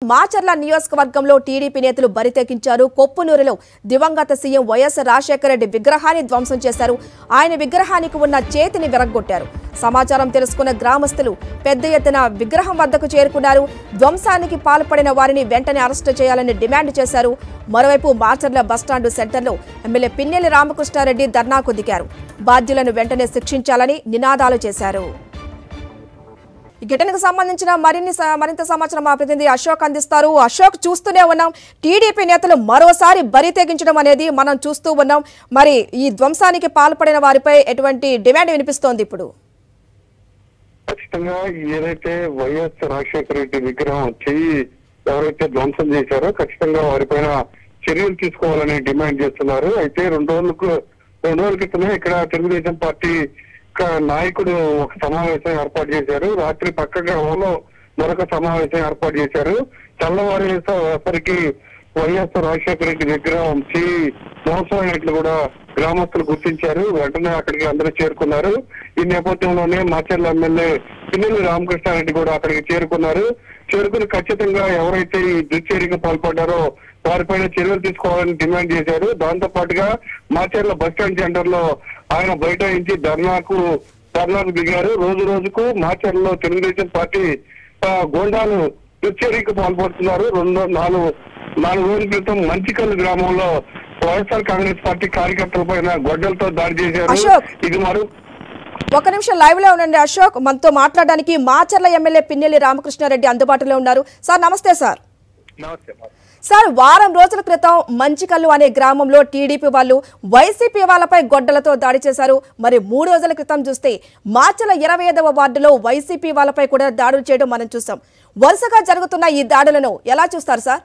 మాచర్ల నియోజకవర్గంలో టీడీపీ నేతలు బరితెగించారు. కొప్పునూరులో దివంగత సీఎం వైఎస్ రాజశేఖర రెడ్డి విగ్రహాన్ని ధ్వంసం చేశారు. ఆయన విగ్రహానికి ఉన్న చేతిని విరగ్గొట్టారు. సమాచారం తెలుసుకున్న గ్రామస్తులు పెద్ద ఎత్తున విగ్రహం వద్దకు చేరుకున్నారు. ధ్వంసానికి పాల్పడిన వారిని వెంటనే అరెస్టు చేయాలని డిమాండ్ చేశారు. మరోవైపు మాచర్ల బస్టాండు సెంటర్లో ఎమ్మెల్యే పిన్నెల్లి రామకృష్ణారెడ్డి ధర్నాకు దిగారు. బాధ్యులను వెంటనే శిక్షించాలని నినాదాలు చేశారు. ఈ ఘటనకు సంబంధించిన మరింత సమాచారం మా ప్రతినిధి అశోక్ అందిస్తారు. అశోక్, చూస్తూనే ఉన్నాం టీడీపీ నేతలు మరోసారి బరి తెగించడం అనేది మనం చూస్తూ ఉన్నాం. మరి ఈ ధ్వంసానికి పాల్పడిన వారిపై ఎటువంటి డిమాండ్ వినిపిస్తోంది ఇప్పుడు? ఖచ్చితంగా ఏదైతే వైఎస్ రాజశేఖర రెడ్డి విగ్రహం వచ్చి ఎవరైతే ధ్వంసం చేశారో ఖచ్చితంగా వారిపైన చర్యలు తీసుకోవాలని డిమాండ్ చేస్తున్నారు. అయితే రెండు రోజుల క్రితమే ఇక్కడ తెలుగుదేశం పార్టీ నాయకుడు ఒక సమావేశం ఏర్పాటు చేశారు. రాత్రి పక్క గ్రామంలో మరొక సమావేశం ఏర్పాటు చేశారు. తెల్లవారేసరికి వైఎస్ రాజశేఖర రెడ్డి విగ్రహం మోసమైనట్లు కూడా గ్రామస్తులు గుర్తించారు. వెంటనే అక్కడికి అందరూ చేరుకున్నారు. ఈ నేపథ్యంలోనే మాచర్ల ఎమ్మెల్యే పిన్నెల్లి రామకృష్ణారెడ్డి కూడా అక్కడికి చేరుకుని ఖచ్చితంగా ఎవరైతే ఈ దుశ్చర్యకు పాల్పడ్డారో వారిపైన చర్యలు తీసుకోవాలని డిమాండ్ చేశారు. దాంతో పాటుగా మాచర్ల బస్టాండ్ సెంటర్ లో ఆయన బైఠాయించి ధర్నాకు దిగారు. రోజు రోజుకు మాచర్లలో తెలుగుదేశం పార్టీ గోండాలు దుశ్చర్యకు పాల్పడుతున్నారు. నాలుగు రోజుల క్రితం మంచికల్లు గ్రామంలో వైఎస్ఆర్ కాంగ్రెస్ పార్టీ కార్యకర్తల పైన గొడ్డలతో దాడి చేశారు. ఇది ఒక నిమిషం లైవ్ లో ఉండండి అశోక్. మనతో మాట్లాడడానికి మాచర్ల ఎమ్మెల్యే పిన్నెల్లి రామకృష్ణారెడ్డి అందుబాటులో ఉన్నారు. సార్ నమస్తే. సార్ వారం రోజుల క్రితం మంచికల్లు అనే గ్రామంలో టీడీపీ వాళ్ళు వైసీపీ వాళ్ళపై గొడ్డలతో దాడి చేశారు. మరి 3 రోజుల క్రితం చూస్తే మాచర్ల 25వ వార్డులో వైసీపీ వాళ్ళపై కూడా దాడులు చేయడం మనం చూసాం. వరుసగా జరుగుతున్న ఈ దాడులను ఎలా చూస్తారు సార్?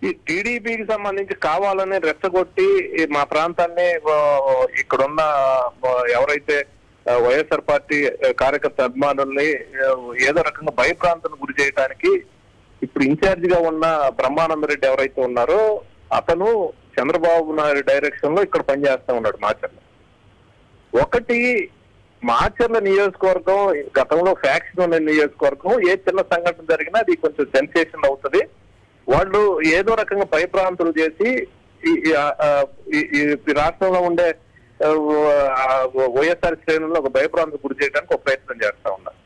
ఈ టీడీపీకి సంబంధించి కావాలని రెచ్చగొట్టి మా ప్రాంతాన్ని ఇక్కడున్న ఎవరైతే వైఎస్ఆర్ పార్టీ కార్యకర్త అభిమానుల్ని ఏదో రకంగా భయప్రాంతానికి గురి చేయడానికి ఇప్పుడు ఇన్ఛార్జ్ గా ఉన్న బ్రహ్మానందరెడ్డి ఎవరైతే ఉన్నారో అతను చంద్రబాబు నాయుడు డైరెక్షన్ లో ఇక్కడ పనిచేస్తా ఉన్నాడు మాచర్ల. ఒకటి మాచర్ల నియోజకవర్గం గతంలో ఫ్యాక్షన్ ఉన్న నియోజకవర్గం, ఏ చిన్న సంఘటన జరిగినా అది కొంచెం సెన్సేషన్ అవుతుంది. వాళ్ళు ఏదో రకంగా భయప్రాంతులు చేసి ఈ రాష్ట్రంలో ఉండే వైఎస్ఆర్ శ్రేణుల్లో ఒక భయప్రాంతం గురి చేయడానికి ఒక ప్రయత్నం చేస్తా ఉన్నారు.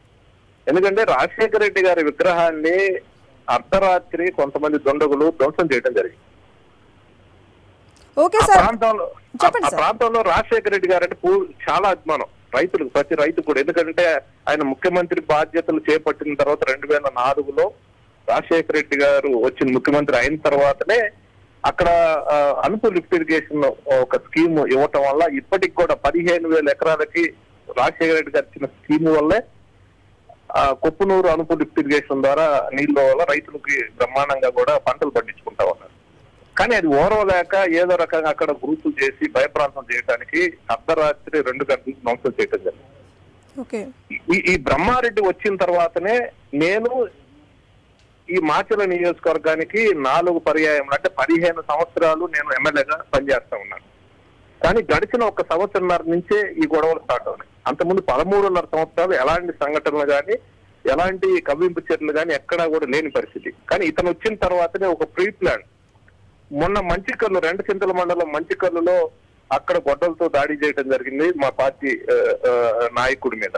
ఎందుకంటే రాజశేఖర రెడ్డి గారి విగ్రహాన్ని అర్ధరాత్రి కొంతమంది దుండగులు ధ్వంసం చేయడం జరిగింది. ప్రాంతంలో రాజశేఖర రెడ్డి గారు అంటే చాలా అభిమానం రైతులకు, ప్రతి రైతు కూడా. ఎందుకంటే ఆయన ముఖ్యమంత్రి బాధ్యతలు చేపట్టిన తర్వాత 2004లో రాజశేఖర రెడ్డి గారు వచ్చిన ముఖ్యమంత్రి అయిన తర్వాతనే అక్కడ అనుపు లిఫ్ట్ ఇరిగేషన్ ఒక స్కీమ్ ఇవ్వటం వల్ల ఇప్పటికి కూడా 15,000 ఎకరాలకి రాజశేఖర రెడ్డి గారు ఇచ్చిన స్కీమ్ వల్లే కొప్పునూరు అనుపు లిఫ్ట్ ఇరిగేషన్ ద్వారా నీళ్ళ వల్ల రైతులకి బ్రహ్మాండంగా కూడా పంటలు పండించుకుంటా ఉన్నారు. కానీ అది ఓరవలేక ఏదో రకంగా అక్కడ గ్రూపులు చేసి భయప్రాంతం చేయడానికి అర్ధరాత్రి 2 గంటలకు ధ్వంసం చేయడం జరిగింది. ఈ బ్రహ్మారెడ్డి వచ్చిన తర్వాతనే నేను ఈ మాచర్ల నియోజకవర్గానికి 4 పర్యాయం అంటే 15 సంవత్సరాలు నేను ఎమ్మెల్యేగా పనిచేస్తా ఉన్నాను. కానీ గడిచిన 1 సంవత్సరంన్నర నుంచే ఈ గొడవలు స్టార్ట్ అవునాయి. అంతకుముందు 13.5 సంవత్సరాలు ఎలాంటి సంఘటనలు కానీ ఎలాంటి కవ్వింపు చర్యలు కానీ ఎక్కడా కూడా లేని పరిస్థితి. కానీ ఇతను వచ్చిన తర్వాతనే ఒక ప్రీ ప్లాన్ మొన్న మంచికల్లు 2 చింతల మండలం మంచికల్లులో అక్కడ గొడ్డలతో దాడి చేయడం జరిగింది మా పార్టీ నాయకుడి మీద.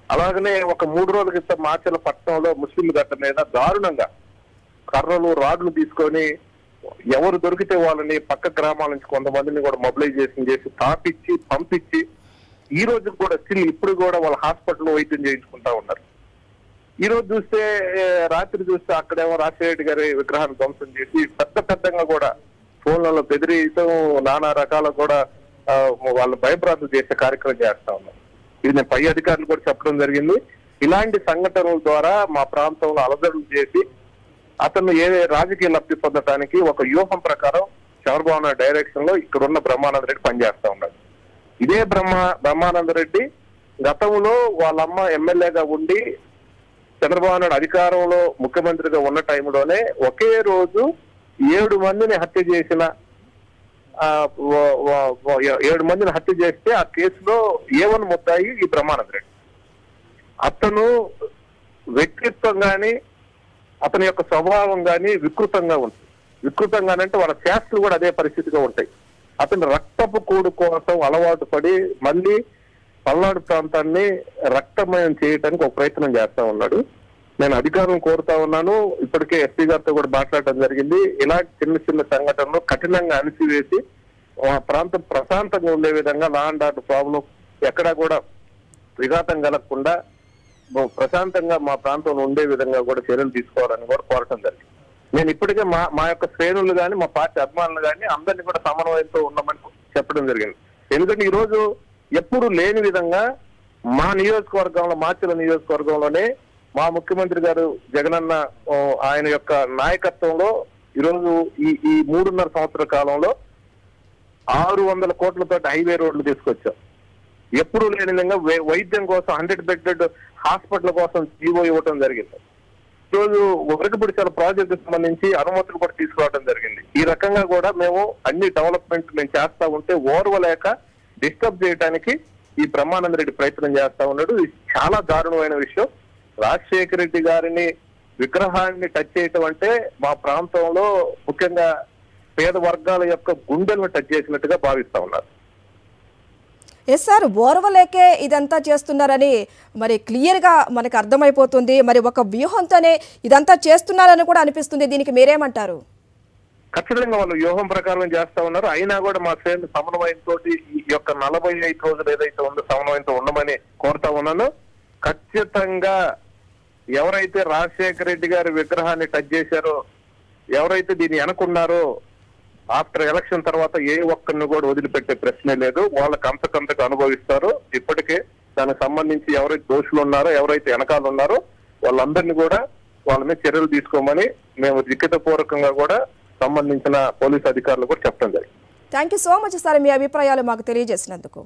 అలాగనే ఒక 3 రోజుల క్రితం మాచర్ల పట్టణంలో ముస్లిం గడ్డ మీద దారుణంగా కర్రలు రాడ్లు తీసుకొని ఎవరు దొరికితే వాళ్ళని పక్క గ్రామాల నుంచి కొంతమందిని కూడా మొబిలైజేషన్ చేసి తాపిచ్చి పంపించి ఈ రోజు కూడా ఇప్పుడు కూడా వాళ్ళ హాస్పిటల్లో వైద్యం చేయించుకుంటా ఉన్నారు. ఈ రోజు చూస్తే రాత్రి చూస్తే అక్కడేమో రాజశేఖర రెడ్డి గారి విగ్రహాన్ని ధ్వంసం చేసి పెద్దగా కూడా ఫోన్లలో బెదిరియటం నానా రకాల కూడా వాళ్ళు భయప్రాంతం చేసే కార్యక్రమం చేస్తా ఉన్నారు. ఇది నేను పై అధికారులు కూడా చెప్పడం జరిగింది. ఇలాంటి సంఘటనల ద్వారా మా ప్రాంతంలో అలజడులు చేసి అతను ఏ రాజకీయ లబ్ధి పొందడానికి ఒక వ్యూహం ప్రకారం చంద్రబాబు నాయుడు డైరెక్షన్ లో ఇక్కడ ఉన్న బ్రహ్మానందరెడ్డి పనిచేస్తా ఉన్నాడు. ఇదే బ్రహ్మానందరెడ్డి గతంలో వాళ్ళమ్మ ఎమ్మెల్యేగా ఉండి చంద్రబాబు నాయుడు అధికారంలో ముఖ్యమంత్రిగా ఉన్న టైంలోనే ఒకే రోజు 7 మందిని హత్య చేసిన 7 మందిని హత్య చేస్తే ఆ కేసులో A1 ముద్దాయి ఈ బ్రహ్మానందరెడ్డి. అతను వ్యక్తిత్వం గాని అతని యొక్క స్వభావం గాని వికృతంగా ఉంటుంది. వికృతంగానంటే వాళ్ళ చేష్టలు కూడా అదే పరిస్థితిగా ఉంటాయి. అతని రక్తపు కూడు కోసం అలవాటు పడి మళ్ళీ పల్నాడు ప్రాంతాన్ని రక్తమయం చేయడానికి ఒక ప్రయత్నం చేస్తా ఉన్నాడు. నేను అధికారులను కోరుతా ఉన్నాను, ఇప్పటికే ఎస్పీ గారితో కూడా మాట్లాడటం జరిగింది. ఇలా చిన్న చిన్న సంఘటనలు కఠినంగా అణిచివేసి ఆ ప్రాంతం ప్రశాంతంగా ఉండే విధంగా లా అండ్ ఆర్డర్ ప్రాబ్లం ఎక్కడా కూడా విఘాతం కలగకుండా ప్రశాంతంగా మా ప్రాంతంలో ఉండే విధంగా కూడా చర్యలు తీసుకోవాలని కూడా కోరటం జరిగింది. నేను ఇప్పటికే మా యొక్క శ్రేణులు కానీ మా పార్టీ అభిమానులు కానీ అందరినీ కూడా సమన్వయంతో ఉన్నామని చెప్పడం జరిగింది. ఎందుకంటే ఈ రోజు ఎప్పుడు లేని విధంగా మా నియోజకవర్గంలో, మాచర్ల నియోజకవర్గంలోనే మా ముఖ్యమంత్రి గారు జగనన్న ఆయన యొక్క నాయకత్వంలో ఈరోజు ఈ 3.5 సంవత్సరాల కాలంలో 600 కోట్లతో హైవే రోడ్లు తీసుకొచ్చాం. ఎప్పుడు లేని విధంగా వైద్యం కోసం 100 బెడ్డెడ్ హాస్పిటల్ కోసం జీవో ఇవ్వటం జరిగింది. ఈరోజు వరకపుడిచాల ప్రాజెక్టు సంబంధించి అనుమతులు కూడా తీసుకురావడం జరిగింది. ఈ రకంగా కూడా మేము అన్ని డెవలప్మెంట్ మేము చేస్తా ఉంటే ఓర్వలేక డిస్టర్బ్ చేయడానికి ఈ బ్రహ్మానంద రెడ్డి ప్రయత్నం చేస్తా ఉన్నాడు. ఇది చాలా దారుణమైన విషయం. రాజశేఖర రెడ్డి గారిని విగ్రహాన్ని టచ్ చేయటం అంటే మా ప్రాంతంలో ముఖ్యంగా పేద వర్గాల యొక్క గుండెలను టచ్ చేసినట్టుగా భావిస్తా ఉన్నారు. ఎస్ సార్, ఓర్వలేకే ఇదంతా చేస్తున్నారని మరి క్లియర్గా మనకు అర్థమైపోతుంది. మరి ఒక వ్యూహంతోనే ఇదంతా చేస్తున్నారని కూడా అనిపిస్తుంది. దీనికి మీరేమంటారు? ఖచ్చితంగా వాళ్ళు వ్యూహం ప్రకారం చేస్తా ఉన్నారు. అయినా కూడా మా శ్రేణి సమన్వయంతో ఈ యొక్క 45 రోజులు ఏదైతే ఉందో సమన్వయంతో ఉండమని కోరుతా ఉన్నాను. ఖచ్చితంగా ఎవరైతే రాజశేఖర రెడ్డి గారి విగ్రహాన్ని టచ్ చేశారో, ఎవరైతే దీన్ని వెనకున్నారో, ఆఫ్టర్ ఎలక్షన్ తర్వాత ఏ ఒక్కరిని కూడా వదిలిపెట్టే ప్రశ్నే లేదు. వాళ్ళకి అంతకంతకు అనుభవిస్తారు. ఇప్పటికే దానికి సంబంధించి ఎవరైతే దోషులు ఉన్నారో, ఎవరైతే వెనకాల ఉన్నారో వాళ్ళందరినీ కూడా వాళ్ళ మీద చర్యలు తీసుకోమని మేము లిఖితపూర్వకంగా కూడా సంబంధించిన పోలీసు అధికారులు కూడా చెప్పడం జరిగింది. Thank you so much sir, మీ అభిప్రాయాలు మాకు తెలియజేసినందుకు.